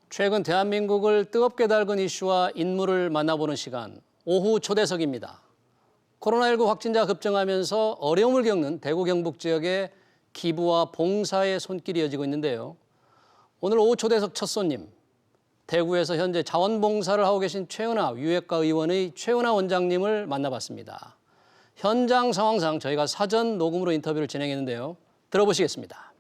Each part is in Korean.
최근 대한민국을 뜨겁게 달군 이슈와 인물을 만나보는 시간, 오후 초대석입니다. 코로나19 확진자 급증하면서 어려움을 겪는 대구 경북 지역의 기부와 봉사의 손길이 이어지고 있는데요. 오늘 오후 초대석 첫 손님, 대구에서 현재 자원봉사를 하고 계신 최은하 유해과 의원의 최은하 원장님을 만나봤습니다. 현장 상황상 저희가 사전 녹음으로 인터뷰를 진행했는데요. 들어보시겠습니다.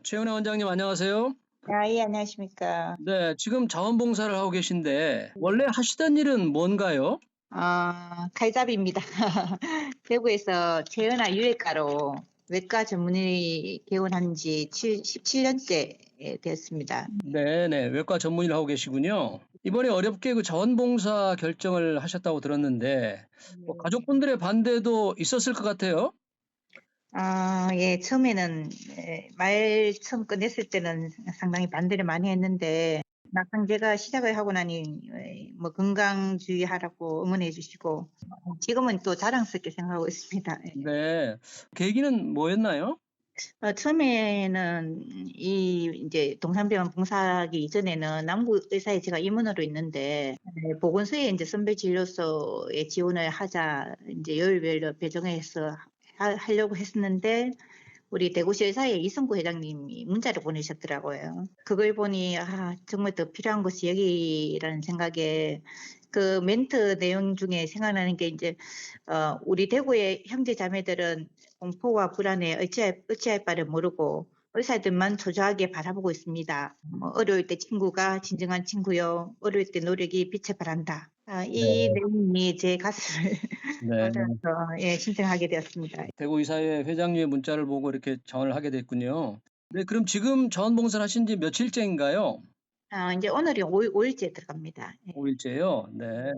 최은하 원장님 안녕하세요. 예, 안녕하십니까. 네, 지금 자원봉사를 하고 계신데 원래 하시던 일은 뭔가요? 칼잡이입니다. 대구에서 최은하 유해과로 외과 전문의 개원한 지 17년째 되었습니다. 네네, 외과 전문의를 하고 계시군요. 이번에 어렵게 그 자원봉사 결정을 하셨다고 들었는데 가족분들의 반대도 있었을 것 같아요. 예, 처음에는 말 처음 꺼냈을 때는 상당히 반대를 많이 했는데 막상 제가 시작을 하고 나니 뭐 건강주의하라고 응원해 주시고 지금은 또 자랑스럽게 생각하고 있습니다. 네, 계기는 뭐였나요? 처음에는 이제 동산병원 봉사하기 이전에는 남구 의사에 제가 임원으로 있는데 보건소에 이제 선별 진료소에 지원을 하자 이제 요일별로 배정해서 하려고 했었는데 우리 대구시 의사회 이성구 회장님이 문자를 보내셨더라고요. 그걸 보니 정말 더 필요한 것이 여기라는 생각에 그 멘트 내용 중에 생각나는 게 이제 우리 대구의 형제 자매들은 공포와 불안에 어찌할 바를 모르고 의사들만 초조하게 바라보고 있습니다. 어려울 때 친구가 진정한 친구요. 어려울 때 노력이 빛을 발한다. 이 내용이 제 가슴을 네, 와닿아서 신청하게 되었습니다. 대구이사회 회장님의 문자를 보고 이렇게 자원을 하게 됐군요. 네, 그럼 지금 자원봉사를 하신 지 며칠째인가요? 이제 오늘이 5일째 들어갑니다. 5일째요. 네.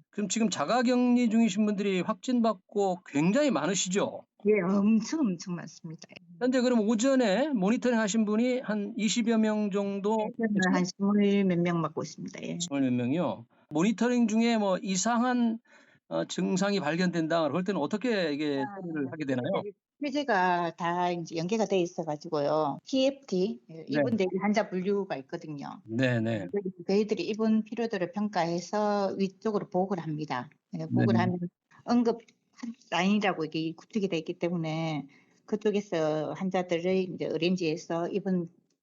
그럼 지금 자가격리 중이신 분들이 확진받고 굉장히 많으시죠? 예, 엄청 많습니다. 현재 그럼 오전에 모니터링 하신 분이 한 20여 명 정도, 저는 한 20 몇 명 맡고 있습니다. 예. 20몇 명이요. 모니터링 중에 뭐 이상한 증상이 발견된다. 그럴 때는 어떻게 이게 처리를 하게 되나요? 휴재가 다 이제 연계가 돼 있어가지고요. TFT 입원 대기 환자 분류가 있거든요. 네네. 저희들이 입원 필요도를 평가해서 위쪽으로 보고를 합니다. 보고를 하면 응급 라인이라고 이게 구축이 돼 있기 때문에 그쪽에서 환자들을 이제 어렌지해서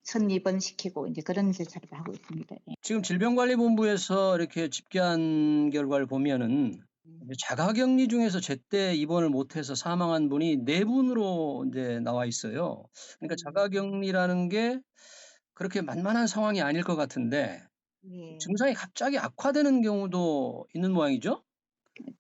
선입원 시키고 이제 그런 절차를 하고 있습니다. 예. 지금 질병관리본부에서 이렇게 집계한 결과를 보면은 자가격리 중에서 제때 입원을 못해서 사망한 분이 4분으로 이제 나와 있어요. 그러니까 자가격리라는 게 그렇게 만만한 상황이 아닐 것 같은데 예. 증상이 갑자기 악화되는 경우도 있는 모양이죠?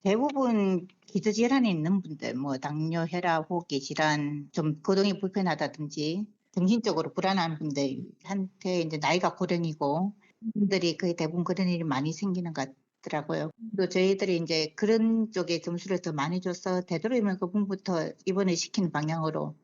대부분 기저질환이 있는 분들, 뭐 당뇨, 혈압, 호흡기 질환, 좀 거동이 불편하다든지 정신적으로 불안한 분들한테 이제 나이가 고령이고 분들이 거의 대부분 그런 일이 많이 생기는 것 같더라고요. 또 저희들이 이제 그런 쪽에 점수를 더 많이 줘서 되도록이면 그 부분부터 입원을 시키는 방향으로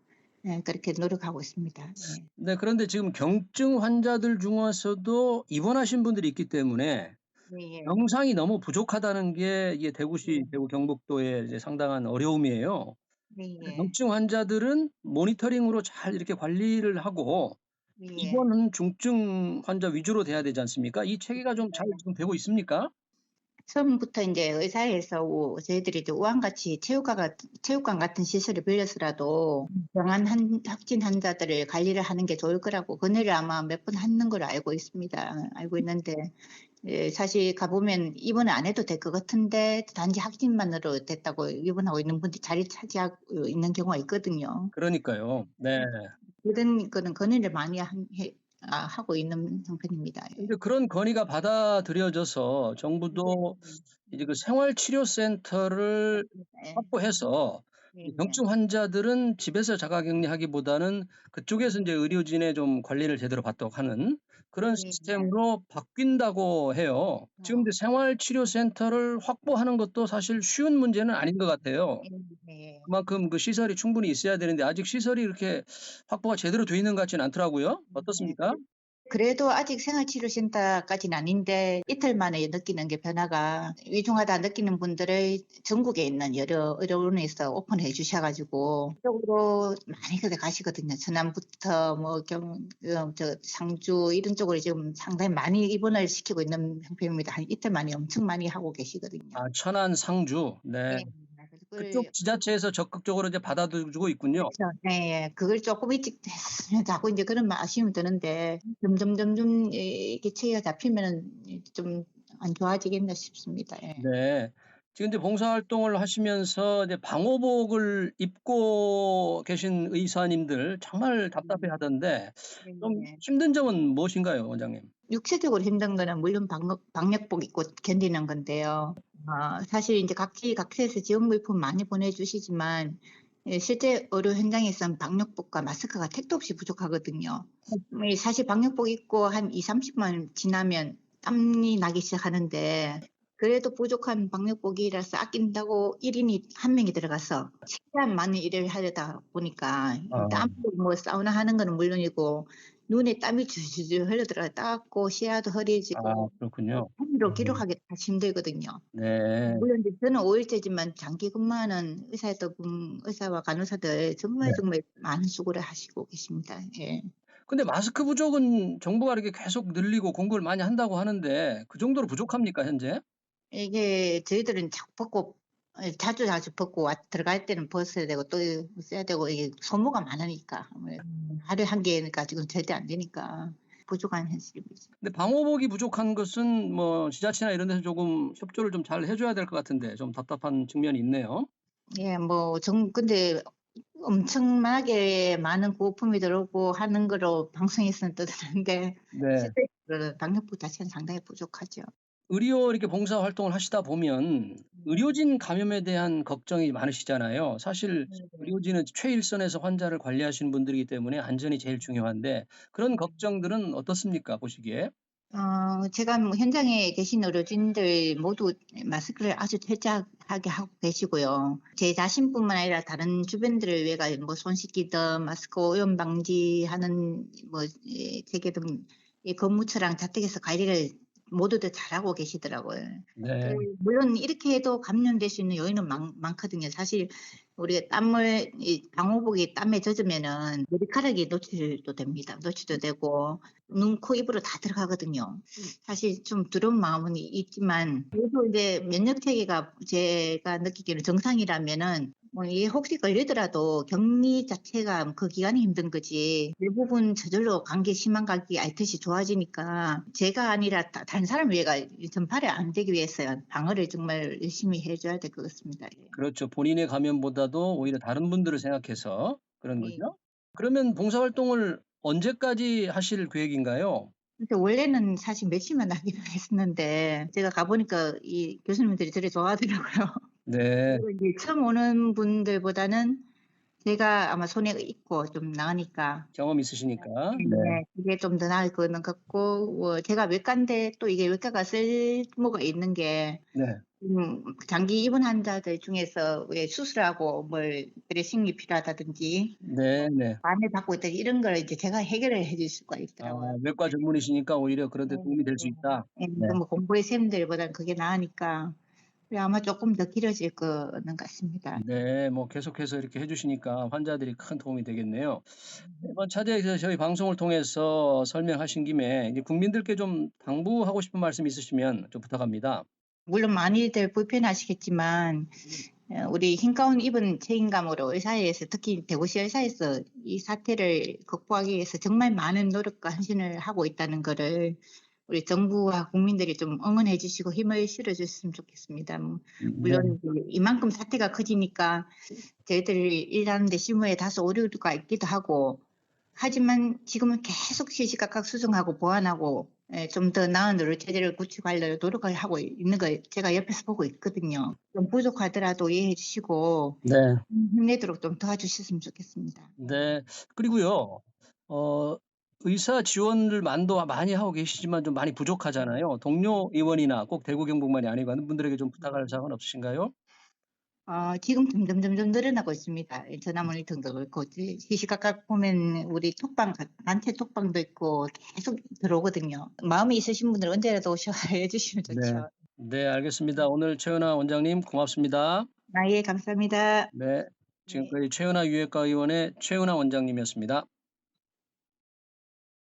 그렇게 노력하고 있습니다. 예. 네, 그런데 지금 경증 환자들 중에서도 입원하신 분들이 있기 때문에 예. 병상이 너무 부족하다는 게 이게 대구시, 대구 경북도의 이제 상당한 어려움이에요. 예. 경증 환자들은 모니터링으로 잘 이렇게 관리를 하고 예. 입원은 중증 환자 위주로 돼야 되지 않습니까? 이 체계가 좀 잘 지금 되고 있습니까? 처음부터 이제 의사회에서 저희들이 이제 우한같이 체육관 같은 시설을 빌려서라도 병한 확진 환자들을 관리를 하는 게 좋을 거라고 건의를 아마 몇 번 하는 걸로 알고 있습니다. 알고 있는데 사실 가보면 입원을 안 해도 될 것 같은데 단지 확진만으로 됐다고 입원하고 있는 분들이 자리 차지하고 있는 경우가 있거든요. 그러니까요. 네. 그런 거는 건의를 많이 하고 있는 형편입니다. 근데 그런 건의가 받아들여져서 정부도 이제 그 생활치료센터를 확보해서 이 경증 환자들은 집에서 자가격리하기보다는 그쪽에서 이제 의료진의 좀 관리를 제대로 받도록 하는 그런 시스템으로 바뀐다고 해요. 지금 이제 생활치료센터를 확보하는 것도 사실 쉬운 문제는 아닌 것 같아요. 그만큼 그 시설이 충분히 있어야 되는데 아직 시설이 이렇게 확보가 제대로 돼 있는 것 같지는 않더라고요. 어떻습니까? 그래도 아직 생활치료센터까지는 아닌데 이틀 만에 느끼는 게 변화가 위중하다 느끼는 분들을 전국에 있는 여러 의료원에서 오픈해 주셔 가지고 그쪽으로 많이들 가시거든요. 전남부터 뭐 저 상주 이런 쪽으로 지금 상당히 많이 입원을 시키고 있는 형편입니다. 한 이틀 만에 엄청 많이 하고 계시거든요. 아, 천안, 상주. 네. 네. 그래서 그쪽 지자체에서 적극적으로 이제 받아주고 있군요. 그렇죠. 네. 그걸 조금 일찍 했으면 자꾸 인제 그런 아쉬움이 드는데 점점 이게 체계가 잡히면은 좀 안 좋아지겠나 싶습니다. 예. 네. 지금 이제 봉사활동을 하시면서 이제 방호복을 입고 계신 의사님들 정말 답답해 하던데 좀 네네. 힘든 점은 무엇인가요, 원장님? 육체적으로 힘든 거는 물론 방역복 입고 견디는 건데요. 사실 인제 각지에서 지원 물품 많이 보내주시지만 예 실제 의료 현장에선 방역복과 마스크가 택도 없이 부족하거든요. 사실 방역복 입고 한 20-30 분 지나면 땀이 나기 시작하는데 그래도 부족한 방역복이라서 아낀다고 1 인이 1 명이 들어가서 최대한 많은 일을 하려다 보니까 아. 땀으로 뭐 사우나 하는 거는 물론이고 눈에 땀이 줄줄줄 흘러들어요. 따갑고 시야도 아, 흐려지고 그렇군요. 펜으로 기록하기가 힘들거든요. 네. 물론 이제 저는 5 일째지만 장기 근무하는 의사와 간호사들 네. 정말 많은 수고를 하시고 계십니다. 예. 근데 마스크 부족은 정부가 이렇게 계속 늘리고 공급을 많이 한다고 하는데 그 정도로 부족합니까, 현재? 이게 저희들은 자꾸 벗고 자주 벗고 들어갈 때는 벗어야 되고 또 써야 되고 이게 소모가 많으니까 아무래도 하루에 1 개 가지고는 절대 안 되니까 부족한 현실입니다. 근데 방호복이 부족한 것은 뭐 지자체나 이런 데서 조금 협조를 좀 잘 해 줘야 될 것 같은데 좀 답답한 측면이 있네요. 예 뭐 근데 엄청나게 많은 구호품이 들어오고 하는 거로 방송에서는 떠드는데 네. 실제로는 방역복 자체는 상당히 부족하죠. 의료 이렇게 봉사 활동을 하시다 보면 의료진 감염에 대한 걱정이 많으시잖아요. 사실 네네. 의료진은 최일선에서 환자를 관리하시는 분들이기 때문에 안전이 제일 중요한데 그런 걱정들은 어떻습니까, 보시기에? 제가 뭐 현장에 계신 의료진들 모두 마스크를 아주 철저하게 하고 계시고요. 제 자신뿐만 아니라 다른 주변들을 위해가 뭐 손 씻기든 마스크 오염 방지하는 뭐 체계 등 이 근무처랑 자택에서 관리를 모두들 잘하고 계시더라고요. 네. 물론 이렇게 해도 감염될 수 있는 요인은 많거든요. 사실 우리가 이 방호복이 땀에 젖으면은 머리카락이 노출도 됩니다. 노출도 되고 눈, 코, 입으로 다 들어가거든요. 사실 좀 두려운 마음은 있지만 그래도 이제 면역 체계가 제가 느끼기에는 정상이라면은 뭐 이게 혹시 걸리더라도 격리 자체가 그 기간이 힘든 거지 대부분 저절로 감기 심한 감기 앓듯이 좋아지니까 제가 아니라 다른 사람을 위해가 전파를 안 되기 위해서요. 방어를 정말 열심히 해 줘야 될 것 같습니다. 예. 그렇죠. 본인의 감염보다도 오히려 다른 분들을 생각해서 그런 예. 거죠. 그러면 봉사활동을 언제까지 하실 계획인가요? 그러니까 원래는 사실 며칠만 하기로 했었는데 제가 가 보니까 이 교수님들이 되게 좋아하더라고요. 네. 그리고 이제 처음 오는 분들보다는 제가 아마 손에 익고 좀 나으니까 경험이 있으시니까. 네. 네. 그게 좀 더 나을 거는 같고 제가 외과인데 또 이게 외과가 쓸모가 있는 게 네. 장기 입원 환자들 중에서 왜 수술하고 드레싱이 필요하다든지 네네. 암을 받고 있다 이런 걸 이제 제가 해결을 해줄 수가 아, 있더라고요. 외과 전문이시니까 오히려 그런 데 도움이 될 수 네네. 있다. 예. 네. 뭐 공부의 셈들보다는 그게 나으니까 아마 쪼끔 더 길어질 거는 같습니다. 네. 뭐 계속해서 이렇게 해 주시니까 환자들이 큰 도움이 되겠네요. 이번 차례에서 저희 방송을 통해서 설명하신 김에 이제 국민들께 좀 당부하고 싶은 말씀 있으시면 좀 부탁합니다. 물론 많이들 불편하시겠지만 우리 흰 가운 입은 책임감으로 의사회에서 특히 대구시 의사에서 이 사태를 극복하기 위해서 정말 많은 노력과 헌신을 하고 있다는 거를 우리 정부와 국민들이 좀 응원해 주시고 힘을 실어 줬으면 좋겠습니다. 네. 물론 이만큼 사태가 커지니까 저희들이 일하는 데 실무에 다소 오류가 있기도 하고 하지만 지금은 계속 시시각각 수정하고 보완하고 좀 더 나은 의료 체제를 구축하려고 노력을 하고 있는 걸 제가 옆에서 보고 있거든요. 좀 부족하더라도 이해해 주시고 네. 힘내도록 좀 도와주셨으면 좋겠습니다. 네. 그리고요. 어 의사 지원을 많이 하고 계시지만 좀 많이 부족하잖아요. 동료 의원이나 꼭 대구 경북만이 아니고 하는 분들에게 좀 부탁할 사항은 없으신가요? 지금 점점 늘어나고 있습니다. 전화문의 등도 그렇고 시시각각 보면 우리 단체 톡방도 있고 계속 들어오거든요. 마음이 있으신 분들은 언제라도 오셔 해주시면 네. 좋죠. 네, 알겠습니다. 오늘 최은하 원장님 고맙습니다. 예, 감사합니다. 네, 네. 지금까지 최은하 유해과 의원의 최은하 원장님이었습니다.